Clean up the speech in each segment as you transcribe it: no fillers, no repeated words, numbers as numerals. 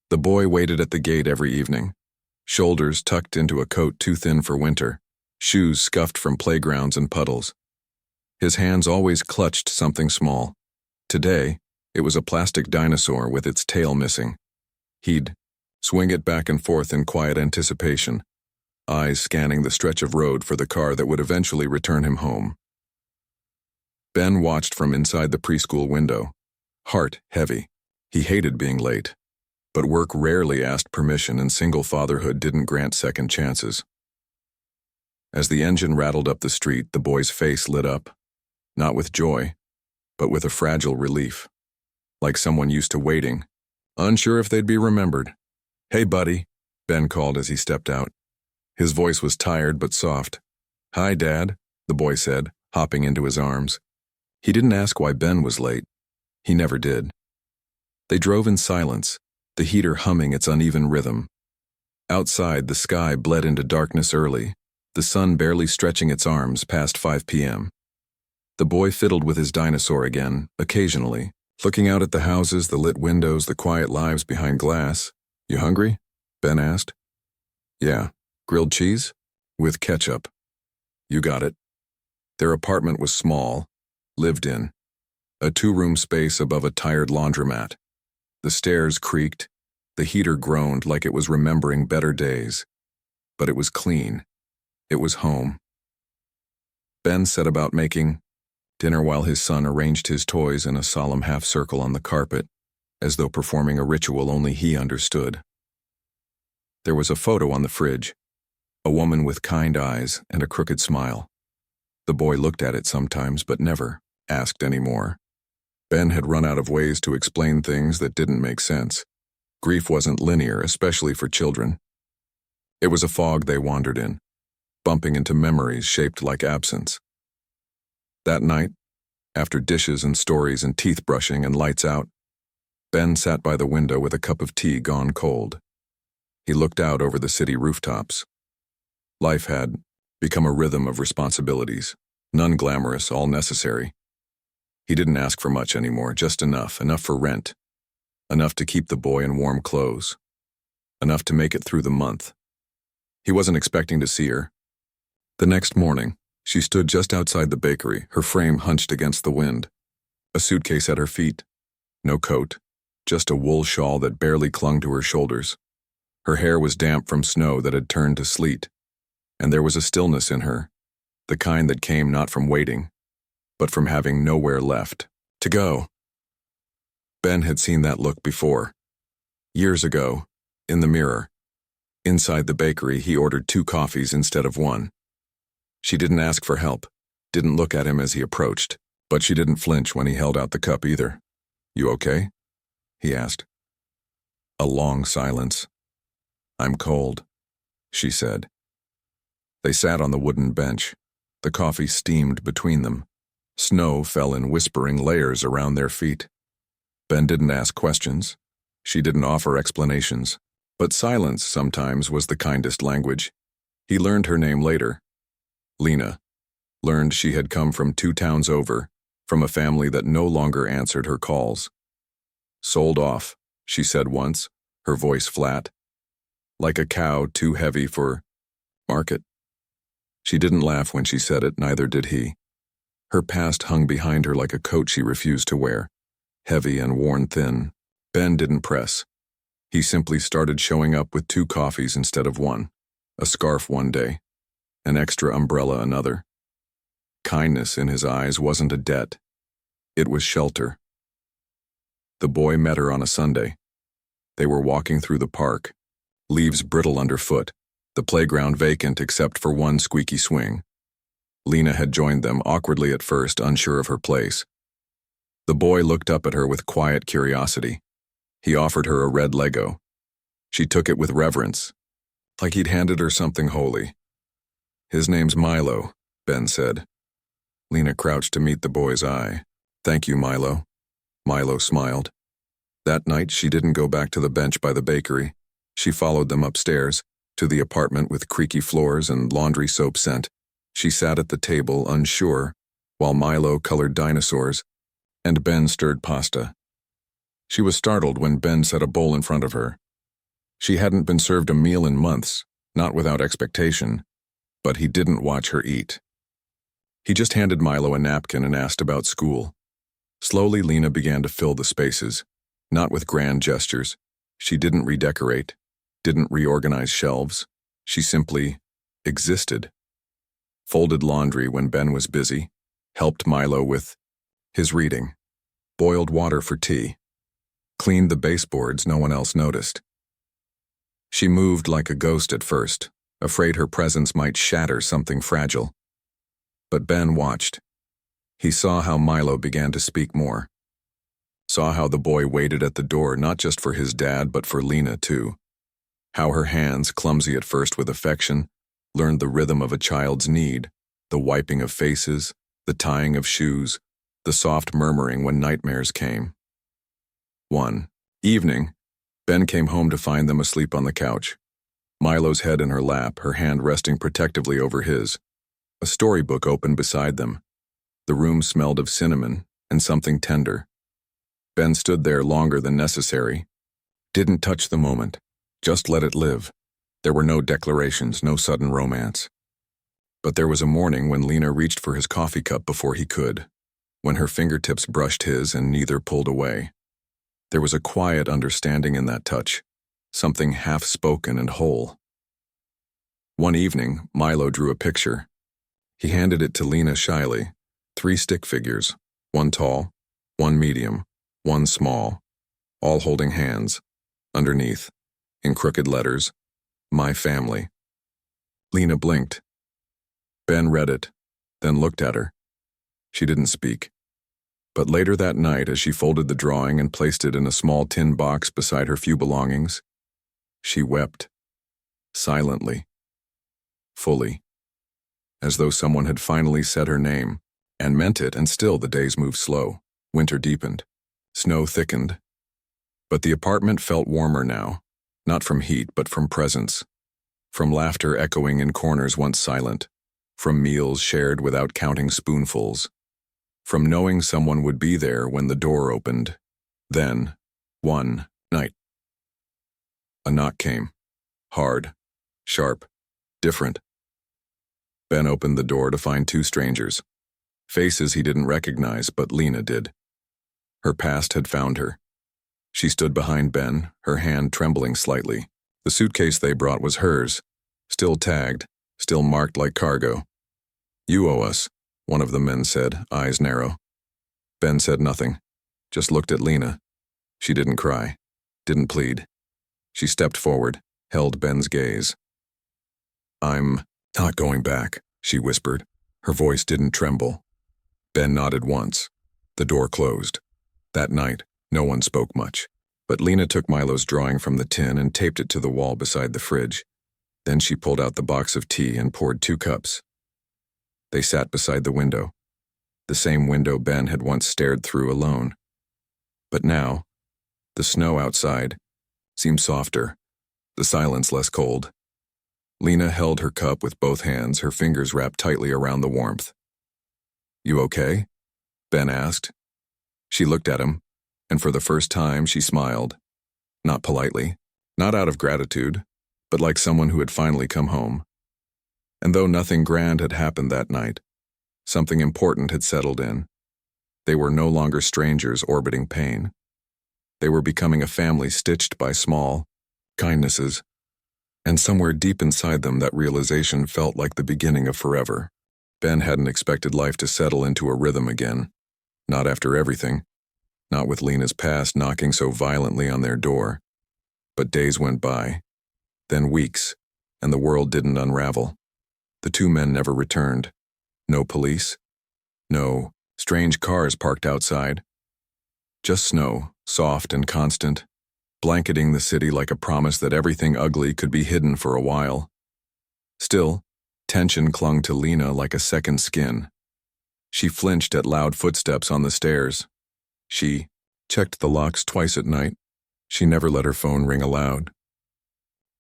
The boy waited at the gate every evening, shoulders tucked into a coat too thin for winter, shoes scuffed from playgrounds and puddles. His hands always clutched something small. Today, it was a plastic dinosaur with its tail missing. He'd swing it back and forth in quiet anticipation, eyes scanning the stretch of road for the car that would eventually return him home. Ben watched from inside the preschool window, heart heavy. He hated being late, but work rarely asked permission and single fatherhood didn't grant second chances. As the engine rattled up the street, the boy's face lit up, not with joy, but with a fragile relief, like someone used to waiting, unsure if they'd be remembered. "Hey, buddy," Ben called as he stepped out. His voice was tired but soft. "Hi, Dad," the boy said, hopping into his arms. He didn't ask why Ben was late. He never did. They drove in silence, the heater humming its uneven rhythm. Outside, the sky bled into darkness early, the sun barely stretching its arms past 5 p.m. The boy fiddled with his dinosaur again, occasionally, looking out at the houses, the lit windows, the quiet lives behind glass. "You hungry?" Ben asked. "Yeah. Grilled cheese?" "With ketchup." "You got it." Their apartment was small, lived in, a 2-room space above a tired laundromat. The stairs creaked, the heater groaned like it was remembering better days. But it was clean. It was home. Ben set about making dinner while his son arranged his toys in a solemn half-circle on the carpet, as though performing a ritual only he understood. There was a photo on the fridge, a woman with kind eyes and a crooked smile. The boy looked at it sometimes but never asked anymore. Ben had run out of ways to explain things that didn't make sense. Grief wasn't linear, especially for children. It was a fog they wandered in, bumping into memories shaped like absence. That night, after dishes and stories and teeth brushing and lights out, Ben sat by the window with a cup of tea gone cold. He looked out over the city rooftops. Life had become a rhythm of responsibilities, none glamorous, all necessary. He didn't ask for much anymore, just enough for rent, enough to keep the boy in warm clothes, enough to make it through the month. He wasn't expecting to see her. The next morning, she stood just outside the bakery, her frame hunched against the wind, a suitcase at her feet. No coat, just a wool shawl that barely clung to her shoulders. Her hair was damp from snow that had turned to sleet, and there was a stillness in her, the kind that came not from waiting, but from having nowhere left to go. Ben had seen that look before. Years ago, in the mirror. Inside the bakery, he ordered 2 coffees instead of 1. She didn't ask for help, didn't look at him as he approached, but she didn't flinch when he held out the cup either. "You okay?" he asked. A long silence. "I'm cold," she said. They sat on the wooden bench. The coffee steamed between them. Snow fell in whispering layers around their feet. Ben didn't ask questions. She didn't offer explanations. But silence sometimes was the kindest language. He learned her name later. Lena. Learned she had come from 2 towns over, from a family that no longer answered her calls. "Sold off," she said once, her voice flat. Like a cow too heavy for market. She didn't laugh when she said it, neither did he. Her past hung behind her like a coat she refused to wear, heavy and worn thin. Ben didn't press. He simply started showing up with 2 coffees instead of 1, a scarf one day, an extra umbrella another. Kindness in his eyes wasn't a debt. It was shelter. The boy met her on a Sunday. They were walking through the park, leaves brittle underfoot, the playground vacant except for 1 squeaky swing. Lena had joined them, awkwardly at first, unsure of her place. The boy looked up at her with quiet curiosity. He offered her a red Lego. She took it with reverence, like he'd handed her something holy. "His name's Milo," Ben said. Lena crouched to meet the boy's eye. "Thank you, Milo." Milo smiled. That night, she didn't go back to the bench by the bakery. She followed them upstairs, to the apartment with creaky floors and laundry soap scent. She sat at the table, unsure, while Milo colored dinosaurs, and Ben stirred pasta. She was startled when Ben set a bowl in front of her, She hadn't been served a meal in months, not without expectation, but he didn't watch her eat. He just handed Milo a napkin and asked about school. Slowly, Lena began to fill the spaces, not with grand gestures. She didn't redecorate, didn't reorganize shelves. She simply existed. Folded laundry when Ben was busy, helped Milo with his reading, boiled water for tea, cleaned the baseboards no one else noticed. She moved like a ghost at first, afraid her presence might shatter something fragile. But Ben watched. He saw how Milo began to speak more. Saw how the boy waited at the door not just for his dad but for Lena too. How her hands, clumsy at first with affection, learned the rhythm of a child's need, the wiping of faces, the tying of shoes, the soft murmuring when nightmares came. One evening, Ben came home to find them asleep on the couch. Milo's head in her lap, her hand resting protectively over his. A storybook open beside them. The room smelled of cinnamon and something tender. Ben stood there longer than necessary. Didn't touch the moment. Just let it live. There were no declarations, no sudden romance. But there was a morning when Lena reached for his coffee cup before he could, when her fingertips brushed his and neither pulled away. There was a quiet understanding in that touch, something half-spoken and whole. One evening, Milo drew a picture. He handed it to Lena shyly. 3 stick figures, one tall, one medium, one small, all holding hands. Underneath, in crooked letters, "My family." Lena blinked. Ben read it, then looked at her. She didn't speak. But later that night, as she folded the drawing and placed it in a small tin box beside her few belongings, she wept. Silently. Fully. As though someone had finally said her name, and meant it, and still the days moved slow. Winter deepened. Snow thickened. But the apartment felt warmer now, not from heat but from presence. From laughter echoing in corners once silent. From meals shared without counting spoonfuls. From knowing someone would be there when the door opened. Then, one night, a knock came. Hard, sharp, different. Ben opened the door to find 2 strangers. Faces he didn't recognize, but Lena did. Her past had found her. She stood behind Ben, her hand trembling slightly. The suitcase they brought was hers, still tagged, still marked like cargo. "You owe us," one of the men said, eyes narrow. Ben said nothing, just looked at Lena. She didn't cry, didn't plead. She stepped forward, held Ben's gaze. "I'm not going back," she whispered. Her voice didn't tremble. Ben nodded once. The door closed. That night, no one spoke much, but Lena took Milo's drawing from the tin and taped it to the wall beside the fridge. Then she pulled out the box of tea and poured 2 cups. They sat beside the window, the same window Ben had once stared through alone. But now, the snow outside seemed softer, the silence less cold. Lena held her cup with both hands, her fingers wrapped tightly around the warmth. "You okay?" Ben asked. She looked at him, and for the first time she smiled. Not politely, not out of gratitude, but like someone who had finally come home. And though nothing grand had happened that night, something important had settled in. They were no longer strangers orbiting pain. They were becoming a family stitched by small kindnesses, and somewhere deep inside them that realization felt like the beginning of forever. Ben hadn't expected life to settle into a rhythm again. Not after everything. Not with Lena's past knocking so violently on their door. But days went by. Then weeks, and the world didn't unravel. The 2 men never returned. No police. No strange cars parked outside. Just snow, soft and constant, blanketing the city like a promise that everything ugly could be hidden for a while. Still, tension clung to Lena like a second skin. She flinched at loud footsteps on the stairs. She checked the locks twice at night. She never let her phone ring aloud.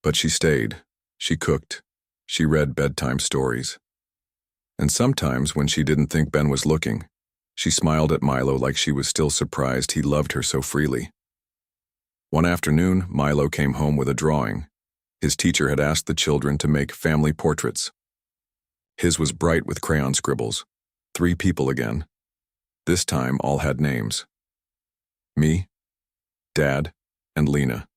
But she stayed. She cooked. She read bedtime stories. And sometimes, when she didn't think Ben was looking, she smiled at Milo like she was still surprised he loved her so freely. One afternoon, Milo came home with a drawing. His teacher had asked the children to make family portraits. His was bright with crayon scribbles. 3 people again. This time, all had names. Me, Dad, and Lena.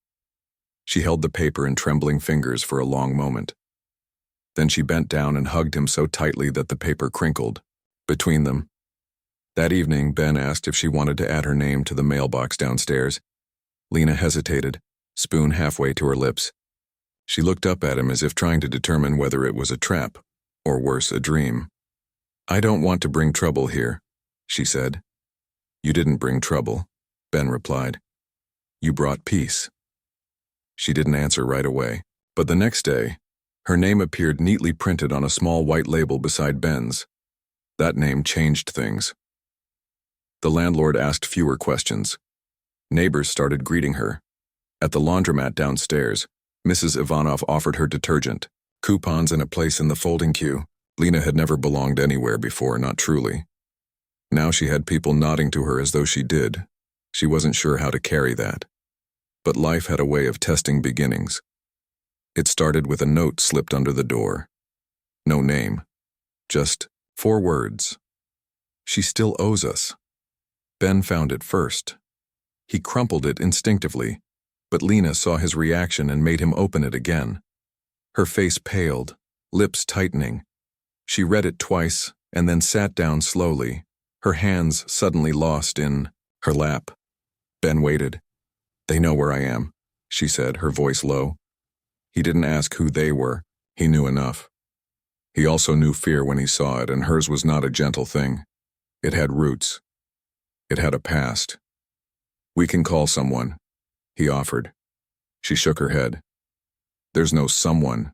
She held the paper in trembling fingers for a long moment. Then she bent down and hugged him so tightly that the paper crinkled between them. That evening, Ben asked if she wanted to add her name to the mailbox downstairs. Lena hesitated, spoon halfway to her lips. She looked up at him as if trying to determine whether it was a trap, or worse, a dream. "I don't want to bring trouble here," she said. "You didn't bring trouble," Ben replied. "You brought peace." She didn't answer right away, but the next day, her name appeared neatly printed on a small white label beside Ben's. That name changed things. The landlord asked fewer questions. Neighbors started greeting her. At the laundromat downstairs, Mrs. Ivanov offered her detergent, coupons, and a place in the folding queue. Lena had never belonged anywhere before, not truly. Now she had people nodding to her as though she did. She wasn't sure how to carry that. But life had a way of testing beginnings. It started with a note slipped under the door. No name. Just 4 words. "She still owes us." Ben found it first. He crumpled it instinctively, but Lena saw his reaction and made him open it again. Her face paled, lips tightening. She read it twice and then sat down slowly, her hands suddenly lost in her lap. Ben waited. "They know where I am," she said, her voice low. He didn't ask who they were. He knew enough. He also knew fear when he saw it, and hers was not a gentle thing. It had roots. It had a past. "We can call someone," he offered. She shook her head. "There's no someone.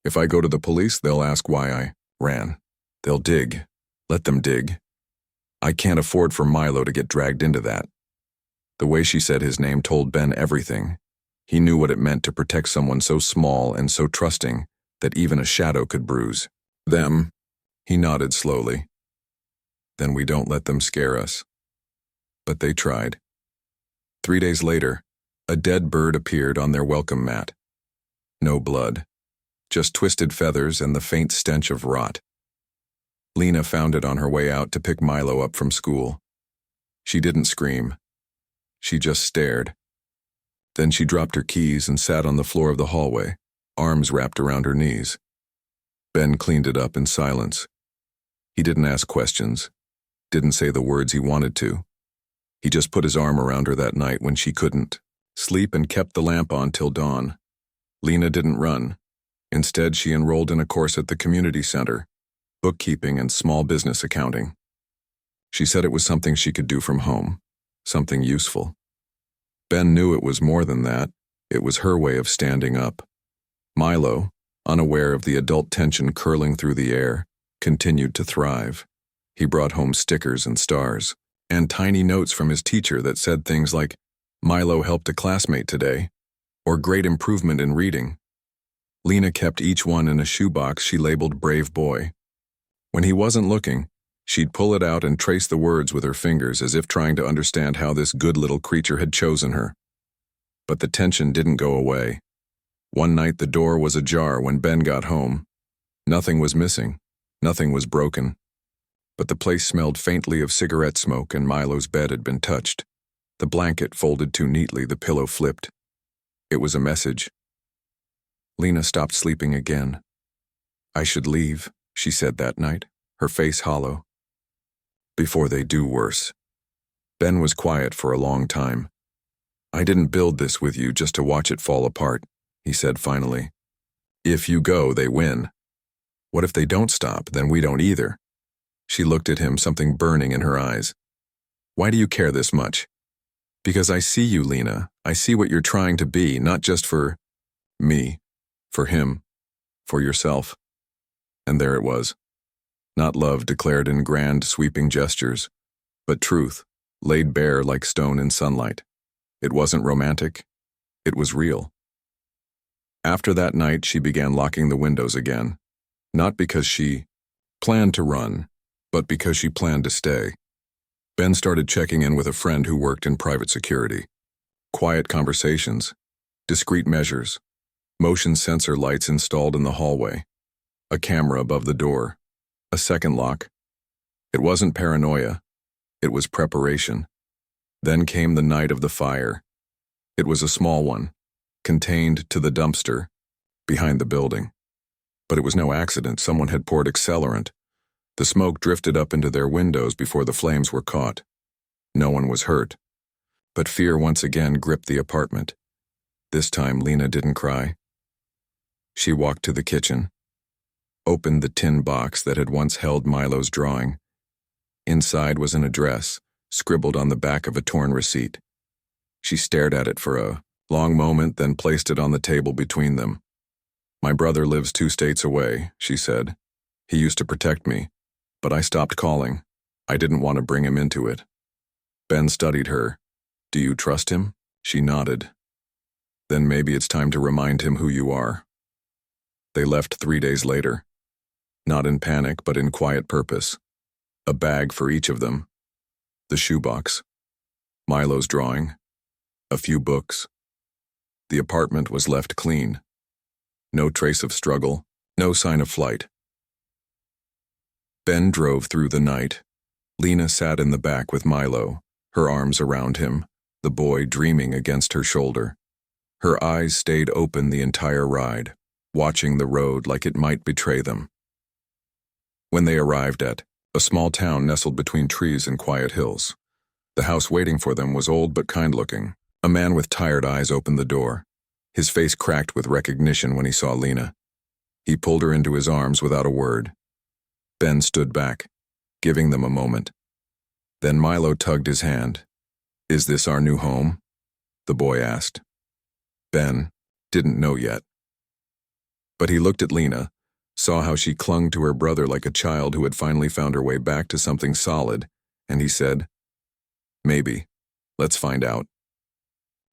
If I go to the police, they'll ask why I ran. They'll dig. Let them dig. I can't afford for Milo to get dragged into that." The way she said his name told Ben everything. He knew what it meant to protect someone so small and so trusting that even a shadow could bruise them. He nodded slowly. "Then we don't let them scare us." But they tried. 3 days later, a dead bird appeared on their welcome mat. No blood, just twisted feathers and the faint stench of rot. Lena found it on her way out to pick Milo up from school. She didn't scream. She just stared. Then she dropped her keys and sat on the floor of the hallway, arms wrapped around her knees. Ben cleaned it up in silence. He didn't ask questions, didn't say the words he wanted to. He just put his arm around her that night when she couldn't sleep and kept the lamp on till dawn. Lena didn't run. Instead, she enrolled in a course at the community center, bookkeeping and small business accounting. She said it was something she could do from home, something useful. Ben knew it was more than that. It was her way of standing up. Milo, unaware of the adult tension curling through the air, continued to thrive. He brought home stickers and stars, and tiny notes from his teacher that said things like, "Milo helped a classmate today," or "Great improvement in reading." Lena kept each one in a shoebox she labeled "Brave Boy." When he wasn't looking, she'd pull it out and trace the words with her fingers as if trying to understand how this good little creature had chosen her. But the tension didn't go away. One night the door was ajar when Ben got home. Nothing was missing. Nothing was broken. But the place smelled faintly of cigarette smoke and Milo's bed had been touched. The blanket folded too neatly, the pillow flipped. It was a message. Lena stopped sleeping again. "I should leave," she said that night, her face hollow. "Before they do worse." Ben was quiet for a long time. "I didn't build this with you just to watch it fall apart," he said finally. "If you go, they win. What if they don't stop? Then we don't either." She looked at him, something burning in her eyes. "Why do you care this much?" "Because I see you, Lena. I see what you're trying to be, not just for me, for him, for yourself." And there it was. Not love declared in grand, sweeping gestures, but truth, laid bare like stone in sunlight. It wasn't romantic. It was real. After that night, she began locking the windows again, not because she planned to run, but because she planned to stay. Ben started checking in with a friend who worked in private security. Quiet conversations, discreet measures, motion sensor lights installed in the hallway, a camera above the door, a second lock. It wasn't paranoia, it was preparation. Then came the night of the fire. It was a small one, contained to the dumpster, behind the building. But it was no accident. Someone had poured accelerant. The smoke drifted up into their windows before the flames were caught. No one was hurt. But fear once again gripped the apartment. This time Lena didn't cry. She walked to the kitchen, opened the tin box that had once held Milo's drawing. Inside was an address, scribbled on the back of a torn receipt. She stared at it for a long moment, then placed it on the table between them. "My brother lives 2 states away," she said. "He used to protect me, but I stopped calling. I didn't want to bring him into it." Ben studied her. "Do you trust him?" She nodded. "Then maybe it's time to remind him who you are." They left 3 days later. Not in panic, but in quiet purpose. A bag for each of them. The shoebox. Milo's drawing. A few books. The apartment was left clean. No trace of struggle, no sign of flight. Ben drove through the night. Lena sat in the back with Milo, her arms around him, the boy dreaming against her shoulder. Her eyes stayed open the entire ride, watching the road like it might betray them. When they arrived at a small town nestled between trees and quiet hills, the house waiting for them was old but kind-looking. A man with tired eyes opened the door. His face cracked with recognition when he saw Lena. He pulled her into his arms without a word. Ben stood back, giving them a moment. Then Milo tugged his hand. "Is this our new home?" the boy asked. Ben didn't know yet. But he looked at Lena, saw how she clung to her brother like a child who had finally found her way back to something solid, and he said, "Maybe. Let's find out."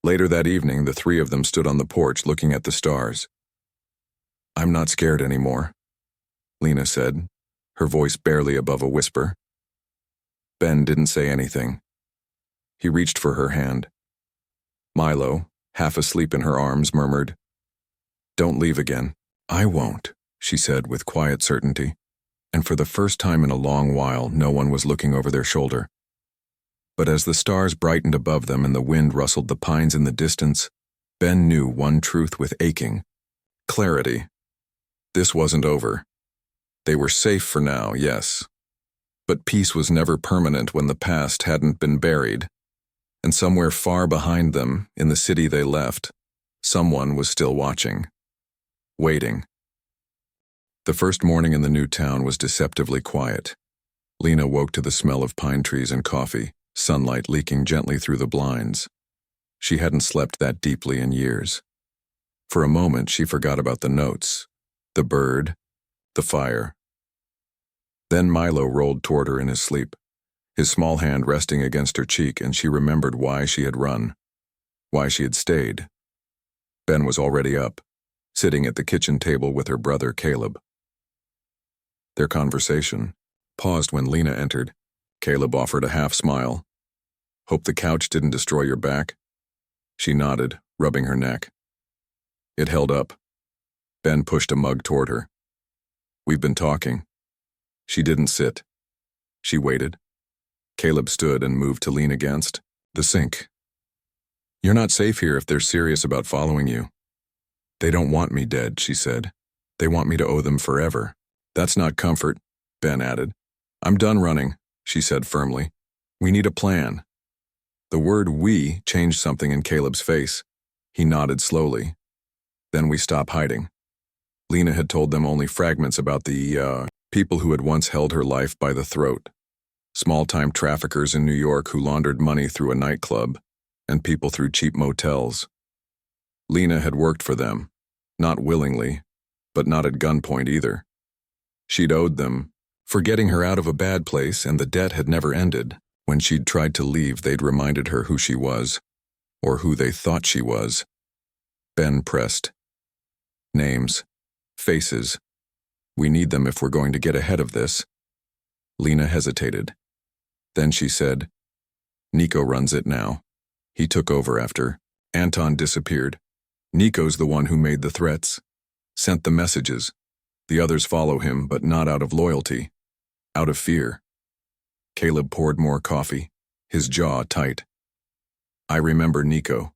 Later that evening, the 3 of them stood on the porch looking at the stars. "I'm not scared anymore," Lena said, her voice barely above a whisper. Ben didn't say anything. He reached for her hand. Milo, half asleep in her arms, murmured, "Don't leave again." "I won't," she said with quiet certainty. And for the first time in a long while, no one was looking over their shoulder. But as the stars brightened above them and the wind rustled the pines in the distance, Ben knew one truth with aching clarity. This wasn't over. They were safe for now, yes. But peace was never permanent when the past hadn't been buried. And somewhere far behind them, in the city they left, someone was still watching. Waiting. The first morning in the new town was deceptively quiet. Lena woke to the smell of pine trees and coffee, sunlight leaking gently through the blinds. She hadn't slept that deeply in years. For a moment, she forgot about the notes, the bird, the fire. Then Milo rolled toward her in his sleep, his small hand resting against her cheek, and she remembered why she had run, why she had stayed. Ben was already up, sitting at the kitchen table with her brother Caleb. Their conversation paused when Lena entered. Caleb offered a half smile. "Hope the couch didn't destroy your back?" She nodded, rubbing her neck. It held up. Ben pushed a mug toward her. "We've been talking." She didn't sit. She waited. Caleb stood and moved to lean against the sink. "You're not safe here if they're serious about following you." "They don't want me dead," she said. "They want me to owe them forever." "That's not comfort," Ben added. "I'm done running," she said firmly. "We need a plan." The word "we" changed something in Caleb's face. He nodded slowly. "Then we stop hiding." Lena had told them only fragments about the people who had once held her life by the throat. Small-time traffickers in New York who laundered money through a nightclub, and people through cheap motels. Lena had worked for them, not willingly, but not at gunpoint either. She'd owed them for getting her out of a bad place, and the debt had never ended. When she'd tried to leave, they'd reminded her who she was, or who they thought she was. Ben pressed. "Names. Faces. We need them if we're going to get ahead of this." Lena hesitated. Then she said, "Nico runs it now. He took over after Anton disappeared. Nico's the one who made the threats, sent the messages. The others follow him, but not out of loyalty, out of fear. Caleb poured more coffee, his jaw tight. I remember Nico.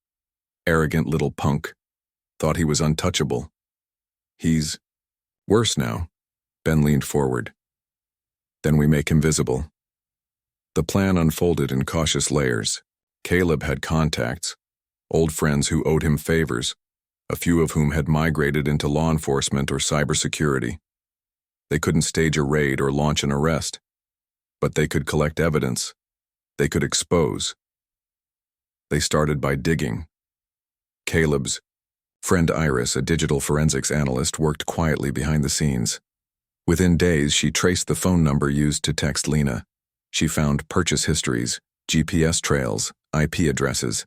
Arrogant little punk. Thought he was untouchable. He's worse now. Ben leaned forward. Then we make him visible. The plan unfolded in cautious layers. Caleb had contacts, old friends who owed him favors, a few of whom had migrated into law enforcement or cybersecurity. They couldn't stage a raid or launch an arrest, but they could collect evidence. They could expose. They started by digging. Caleb's friend Iris, a digital forensics analyst, worked quietly behind the scenes. Within days, she traced the phone number used to text Lena. She found purchase histories, GPS trails, IP addresses.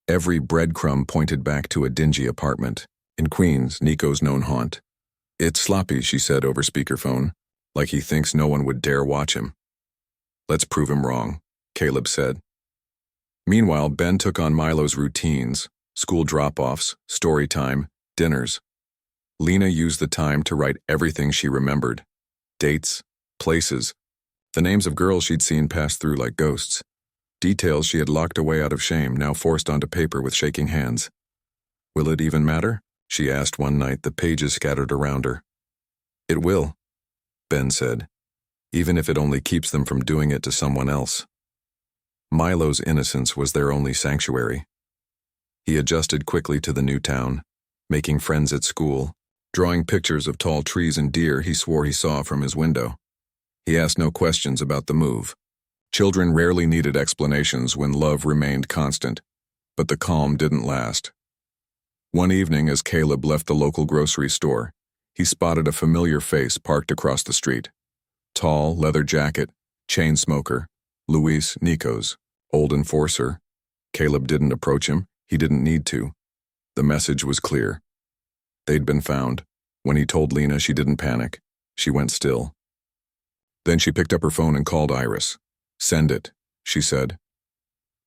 Every breadcrumb pointed back to a dingy apartment in Queens, Nico's known haunt. It's sloppy, she said over speakerphone, like he thinks no one would dare watch him. Let's prove him wrong, Caleb said. Meanwhile, Ben took on Milo's routines, school drop-offs, story time, dinners. Lena used the time to write everything she remembered. Dates, places, the names of girls she'd seen pass through like ghosts. Details she had locked away out of shame, now forced onto paper with shaking hands. Will it even matter? She asked one night, the pages scattered around her. It will, Ben said, even if it only keeps them from doing it to someone else. Milo's innocence was their only sanctuary. He adjusted quickly to the new town, making friends at school, drawing pictures of tall trees and deer he swore he saw from his window. He asked no questions about the move. Children rarely needed explanations when love remained constant, but the calm didn't last. One evening, as Caleb left the local grocery store, he spotted a familiar face parked across the street. Tall, leather jacket, chain smoker, Luis, Nico's, old enforcer. Caleb didn't approach him. He didn't need to. The message was clear. They'd been found. When he told Lena, she didn't panic. She went still. Then she picked up her phone and called Iris. Send it, she said.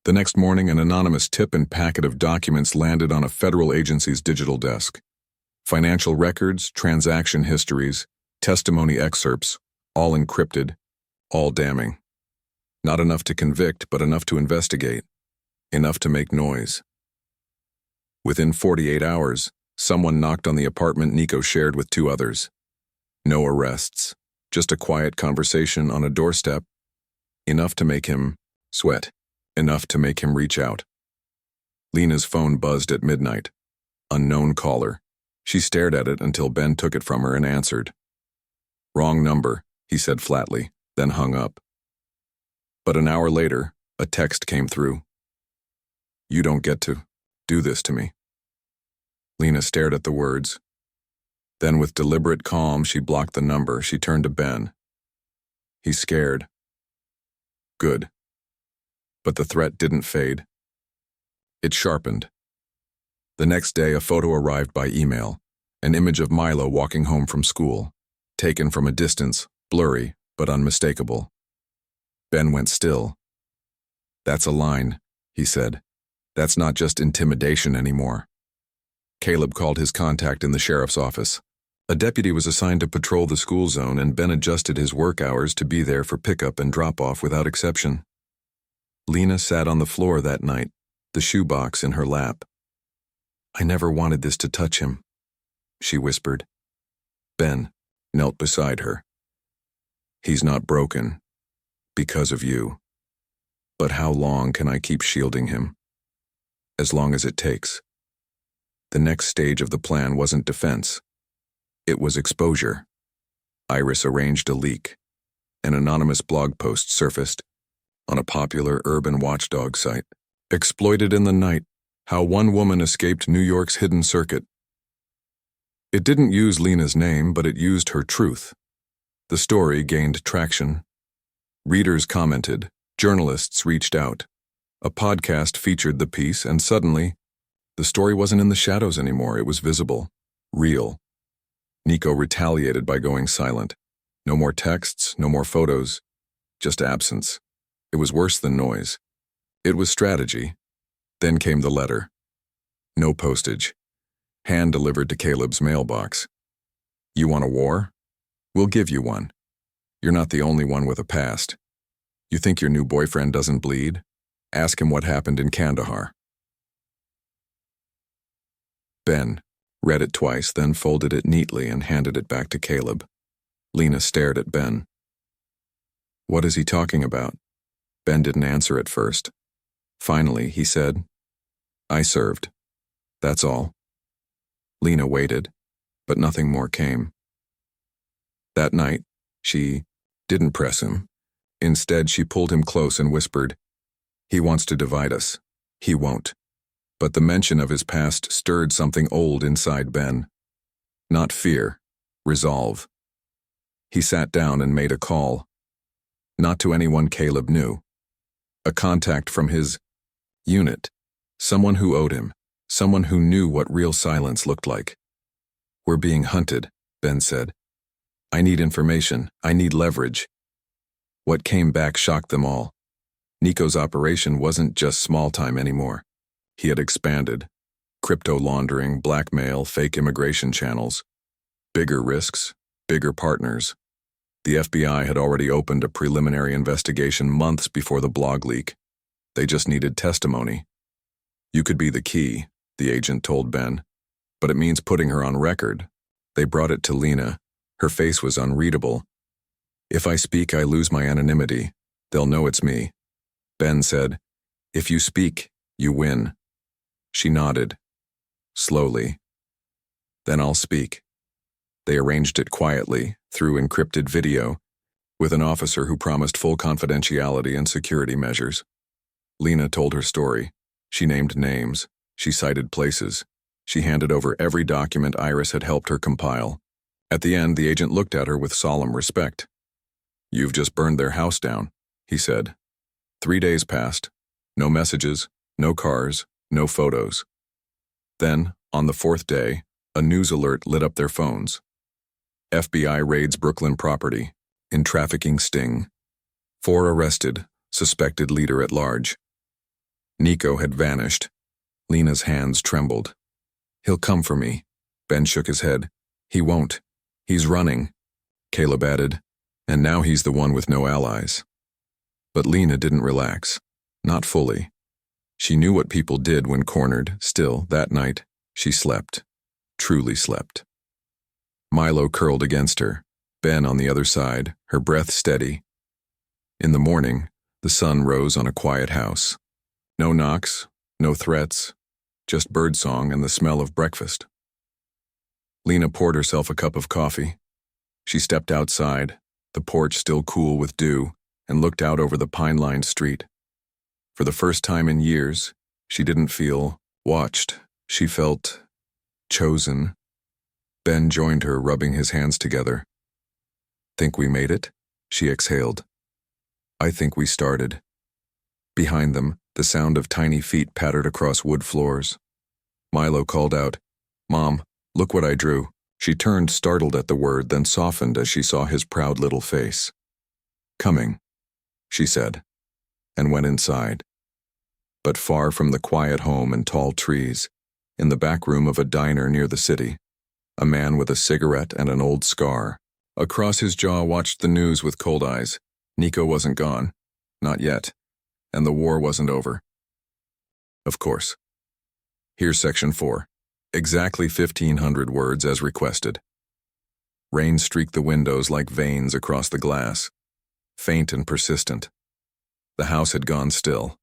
The next morning, an anonymous tip and packet of documents landed on a federal agency's digital desk. Financial records, transaction histories, testimony excerpts, all encrypted, all damning. Not enough to convict, but enough to investigate. Enough to make noise. Within 48 hours, someone knocked on the apartment Nico shared with two others. No arrests, just a quiet conversation on a doorstep. Enough to make him sweat. Enough to make him reach out. Lena's phone buzzed at midnight. Unknown caller. She stared at it until Ben took it from her and answered. Wrong number, he said flatly, then hung up. But an hour later, a text came through. You don't get to do this to me. Lena stared at the words. Then with deliberate calm, she blocked the number. She turned to Ben. He's scared. Good. But the threat didn't fade. It sharpened. The next day, a photo arrived by email, an image of Milo walking home from school, taken from a distance, blurry but unmistakable. Ben went still. That's a line, he said. That's not just intimidation anymore. Caleb called his contact in the sheriff's office. A deputy was assigned to patrol the school zone, and Ben adjusted his work hours to be there for pickup and drop-off without exception. Lena sat on the floor that night, the shoebox in her lap. I never wanted this to touch him, she whispered. Ben knelt beside her. He's not broken, because of you. But how long can I keep shielding him? As long as it takes. The next stage of the plan wasn't defense. It was exposure. Iris arranged a leak. An anonymous blog post surfaced on a popular urban watchdog site. Exploited in the night, how one woman escaped New York's hidden circuit. It didn't use Lena's name, but it used her truth. The story gained traction. Readers commented, journalists reached out. A podcast featured the piece, and suddenly, the story wasn't in the shadows anymore. It was visible, real. Nico retaliated by going silent. No more texts, no more photos, just absence. It was worse than noise. It was strategy. Then came the letter. No postage. Hand-delivered to Caleb's mailbox. You want a war? We'll give you one. You're not the only one with a past. You think your new boyfriend doesn't bleed? Ask him what happened in Kandahar. Ben read it twice, then folded it neatly and handed it back to Caleb. Lena stared at Ben. What is he talking about? Ben didn't answer at first. Finally, he said, I served. That's all. Lena waited, but nothing more came. That night, she didn't press him. Instead, she pulled him close and whispered, He wants to divide us. He won't. But the mention of his past stirred something old inside Ben. Not fear, resolve. He sat down and made a call. Not to anyone Caleb knew. A contact from his unit. Someone who owed him. Someone who knew what real silence looked like. We're being hunted, Ben said. I need information. I need leverage. What came back shocked them all. Nico's operation wasn't just small time anymore. He had expanded. Crypto laundering, blackmail, fake immigration channels. Bigger risks, bigger partners. The FBI had already opened a preliminary investigation months before the blog leak. They just needed testimony. You could be the key, the agent told Ben, but it means putting her on record. They brought it to Lena. Her face was unreadable. If I speak, I lose my anonymity. They'll know it's me. Ben said, If you speak, you win. She nodded. Slowly. Then I'll speak. They arranged it quietly, through encrypted video, with an officer who promised full confidentiality and security measures. Lena told her story. She named names. She cited places. She handed over every document Iris had helped her compile. At the end, the agent looked at her with solemn respect. You've just burned their house down, he said. 3 days passed. No messages, no cars, no photos. Then, on the 4th day, a news alert lit up their phones. FBI raids Brooklyn property. In trafficking sting. 4 arrested, suspected leader at large. Nico had vanished. Lena's hands trembled. He'll come for me. Ben shook his head. He won't. He's running. Caleb added. And now he's the one with no allies. But Lena didn't relax. Not fully. She knew what people did when cornered. Still, that night, she slept. Truly slept. Milo curled against her. Ben on the other side, her breath steady. In the morning, the sun rose on a quiet house. No knocks, no threats, just birdsong and the smell of breakfast. Lena poured herself a cup of coffee. She stepped outside, the porch still cool with dew, and looked out over the pine-lined street. For the first time in years, she didn't feel watched. She felt chosen. Ben joined her, rubbing his hands together. Think we made it? She exhaled. I think we started. Behind them, the sound of tiny feet pattered across wood floors. Milo called out, Mom, look what I drew. She turned, startled at the word, then softened as she saw his proud little face. Coming, she said, and went inside. But far from the quiet home and tall trees, in the back room of a diner near the city, a man with a cigarette and an old scar, across his jaw, watched the news with cold eyes. Nico wasn't gone. Not yet. And the war wasn't over. Of course. Here's section 4. Exactly 1,500 words as requested. Rain streaked the windows like veins across the glass. Faint and persistent. The house had gone still.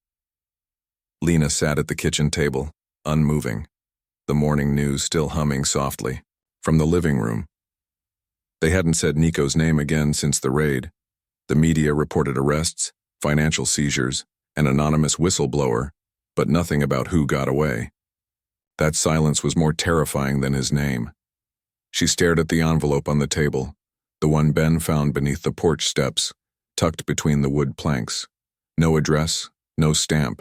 Lena sat at the kitchen table, unmoving. The morning news still humming softly. From the living room. They hadn't said Nico's name again since the raid. The media reported arrests, financial seizures, an anonymous whistleblower, but nothing about who got away. That silence was more terrifying than his name. She stared at the envelope on the table, the one Ben found beneath the porch steps, tucked between the wood planks. No address, no stamp.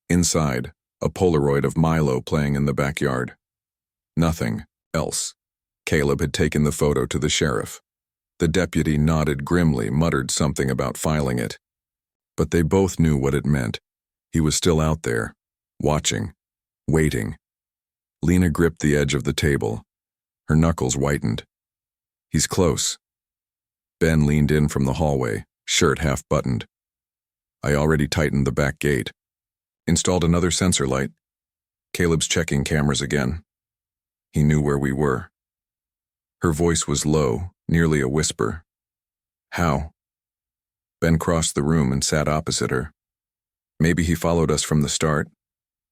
Inside, a Polaroid of Milo playing in the backyard. Nothing else. Caleb had taken the photo to the sheriff. The deputy nodded grimly, muttered something about filing it. But they both knew what it meant. He was still out there, watching, waiting. Lena gripped the edge of the table. Her knuckles whitened. He's close. Ben leaned in from the hallway, shirt half buttoned. I already tightened the back gate. Installed another sensor light. Caleb's checking cameras again. He knew where we were. Her voice was low, nearly a whisper. How? Ben crossed the room and sat opposite her. Maybe he followed us from the start.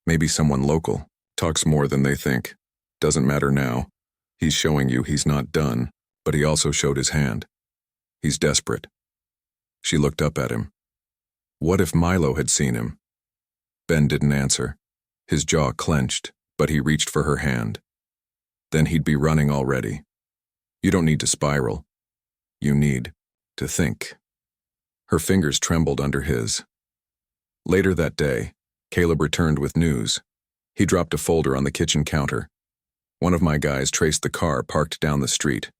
Maybe someone local. Talks more than they think. Doesn't matter now. He's showing you he's not done, but he also showed his hand. He's desperate. She looked up at him. What if Milo had seen him? Ben didn't answer. His jaw clenched, but he reached for her hand. Then he'd be running already. You don't need to spiral. You need to think. Her fingers trembled under his. Later that day, Caleb returned with news. He dropped a folder on the kitchen counter. One of my guys traced the car parked down the street.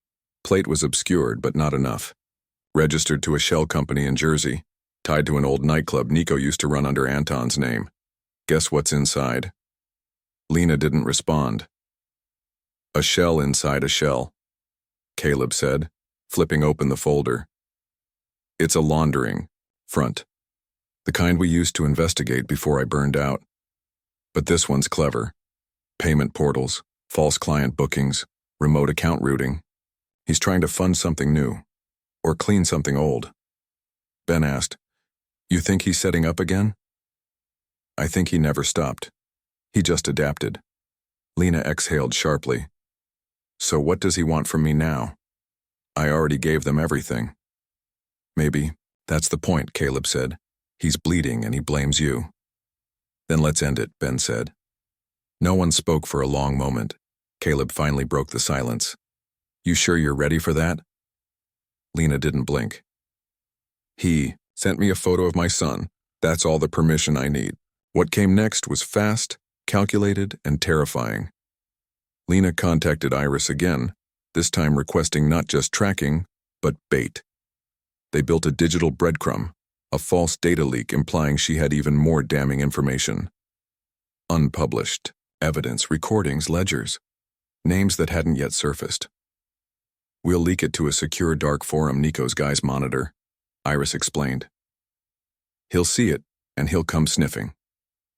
Plate was obscured, but not enough. Registered to a shell company in Jersey, tied to an old nightclub Nico used to run under Anton's name. Guess what's inside? Lena didn't respond. A shell inside a shell, Caleb said, flipping open the folder. It's a laundering front. The kind we used to investigate before I burned out. But this one's clever. Payment portals, false client bookings, remote account routing. He's trying to fund something new, or clean something old. Ben asked, You think he's setting up again? I think he never stopped. He just adapted. Lena exhaled sharply. So what does he want from me now? I already gave them everything. Maybe that's the point, Caleb said. He's bleeding and he blames you. Then let's end it, Ben said. No one spoke for a long moment. Caleb finally broke the silence. You sure you're ready for that? Lena didn't blink. He sent me a photo of my son. That's all the permission I need. What came next was fast, calculated, and terrifying. Lena contacted Iris again, this time requesting not just tracking, but bait. They built a digital breadcrumb, a false data leak implying she had even more damning information. Unpublished, evidence, recordings, ledgers, names that hadn't yet surfaced. We'll leak it to a secure dark forum Nico's guys monitor, Iris explained. He'll see it, and he'll come sniffing.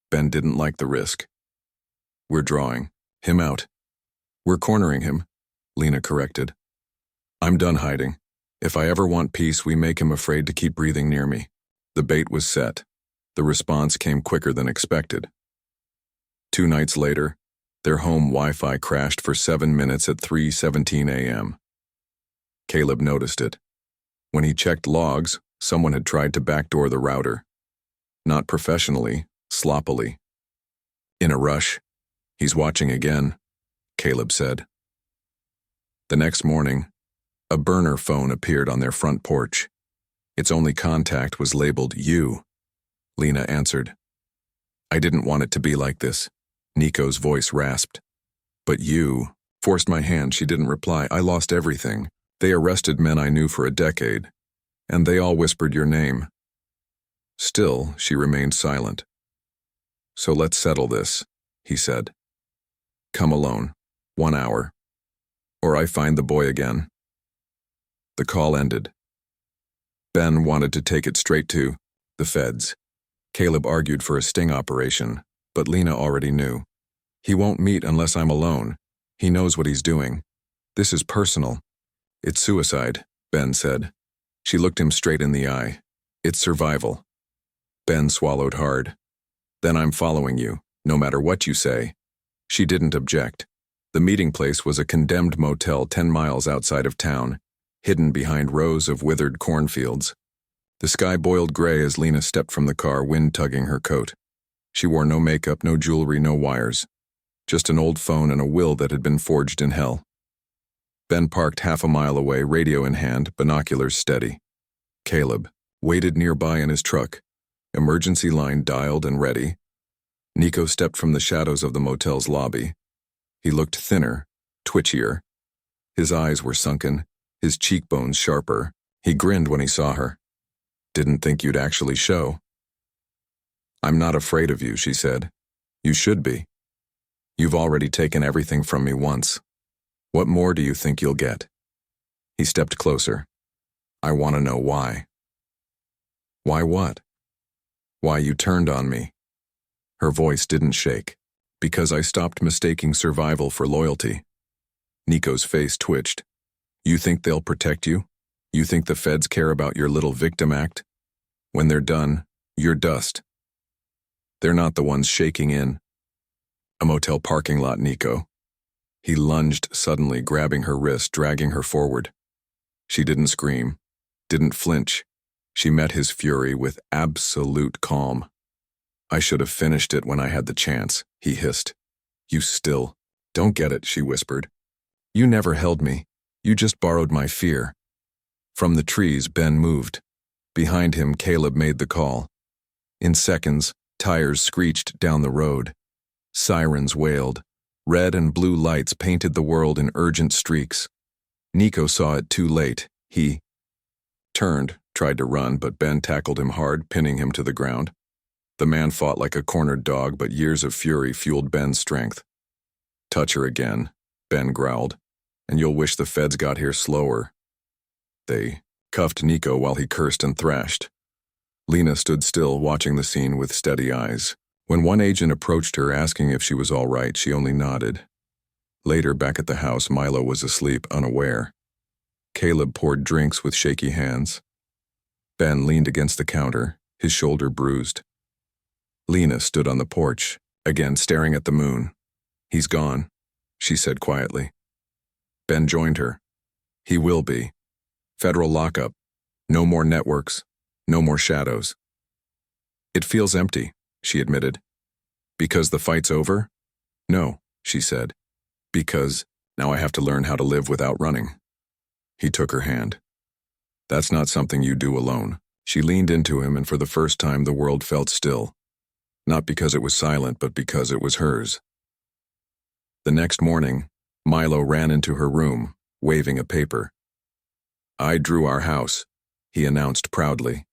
Ben didn't like the risk. We're drawing him out. We're cornering him, Lena corrected. I'm done hiding. If I ever want peace, we make him afraid to keep breathing near me. The bait was set. The response came quicker than expected. 2 nights later, their home Wi-Fi crashed for 7 minutes at 3:17 a.m. Caleb noticed it. When he checked logs, someone had tried to backdoor the router. Not professionally, sloppily. In a rush. He's watching again, Caleb said. The next morning, a burner phone appeared on their front porch. Its only contact was labeled you. Lena answered. I didn't want it to be like this. Nico's voice rasped. But you forced my hand. She didn't reply. I lost everything. They arrested men I knew for a decade, and they all whispered your name. Still, she remained silent. So let's settle this, he said. Come alone, 1 hour, or I find the boy again. The call ended. Ben wanted to take it straight to the feds. Caleb argued for a sting operation, but Lena already knew. He won't meet unless I'm alone. He knows what he's doing. This is personal. It's suicide, Ben said. She looked him straight in the eye. It's survival. Ben swallowed hard. Then I'm following you, no matter what you say. She didn't object. The meeting place was a condemned motel 10 miles outside of town, hidden behind rows of withered cornfields. The sky boiled gray as Lena stepped from the car, wind tugging her coat. She wore no makeup, no jewelry, no wires. Just an old phone and a will that had been forged in hell. Ben parked half a mile away, radio in hand, binoculars steady. Caleb waited nearby in his truck, emergency line dialed and ready. Nico stepped from the shadows of the motel's lobby. He looked thinner, twitchier. His eyes were sunken, his cheekbones sharper. He grinned when he saw her. Didn't think you'd actually show. I'm not afraid of you, she said. You should be. You've already taken everything from me once. What more do you think you'll get? He stepped closer. I want to know why. Why what? Why you turned on me. Her voice didn't shake. Because I stopped mistaking survival for loyalty. Nico's face twitched. You think they'll protect you? You think the feds care about your little victim act? When they're done, you're dust. They're not the ones shaking in. A motel parking lot, Nico. He lunged suddenly, grabbing her wrist, dragging her forward. She didn't scream, didn't flinch. She met his fury with absolute calm. I should have finished it when I had the chance, he hissed. You still don't get it, she whispered. You never held me. You just borrowed my fear. From the trees, Ben moved. Behind him, Caleb made the call. In seconds, tires screeched down the road. Sirens wailed. Red and blue lights painted the world in urgent streaks. Nico saw it too late. He turned, tried to run, but Ben tackled him hard, pinning him to the ground. The man fought like a cornered dog, but years of fury fueled Ben's strength. Touch her again, Ben growled, and you'll wish the feds got here slower. They cuffed Nico while he cursed and thrashed. Lena stood still, watching the scene with steady eyes. When one agent approached her asking if she was all right, she only nodded. Later, back at the house, Milo was asleep, unaware. Caleb poured drinks with shaky hands. Ben leaned against the counter, his shoulder bruised. Lena stood on the porch, again staring at the moon. He's gone, she said quietly. Ben joined her. He will be. Federal lockup. No more networks. No more shadows. It feels empty, she admitted. Because the fight's over? No, she said. Because now I have to learn how to live without running. He took her hand. That's not something you do alone. She leaned into him, and for the first time the world felt still. Not because it was silent, but because it was hers. The next morning, Milo ran into her room, waving a paper. I drew our house, he announced proudly.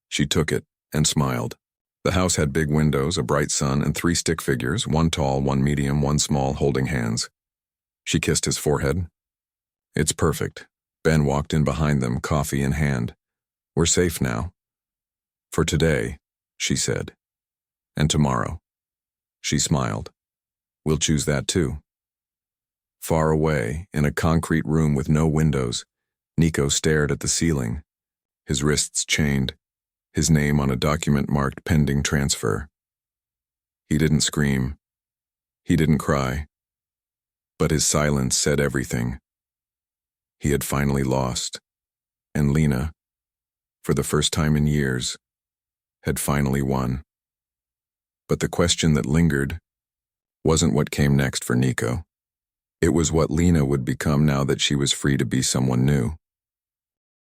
She took it and smiled. The house had big windows, a bright sun, and 3 stick figures, one tall, one medium, one small, holding hands. She kissed his forehead. It's perfect. Ben walked in behind them, coffee in hand. We're safe now. For today, she said. And tomorrow. She smiled. We'll choose that too. Far away, in a concrete room with no windows, Nico stared at the ceiling, his wrists chained, his name on a document marked pending transfer. He didn't scream. He didn't cry. But his silence said everything. He had finally lost, and Lena, for the first time in years, had finally won. But the question that lingered wasn't what came next for Nico. It was what Lena would become now that she was free to be someone new.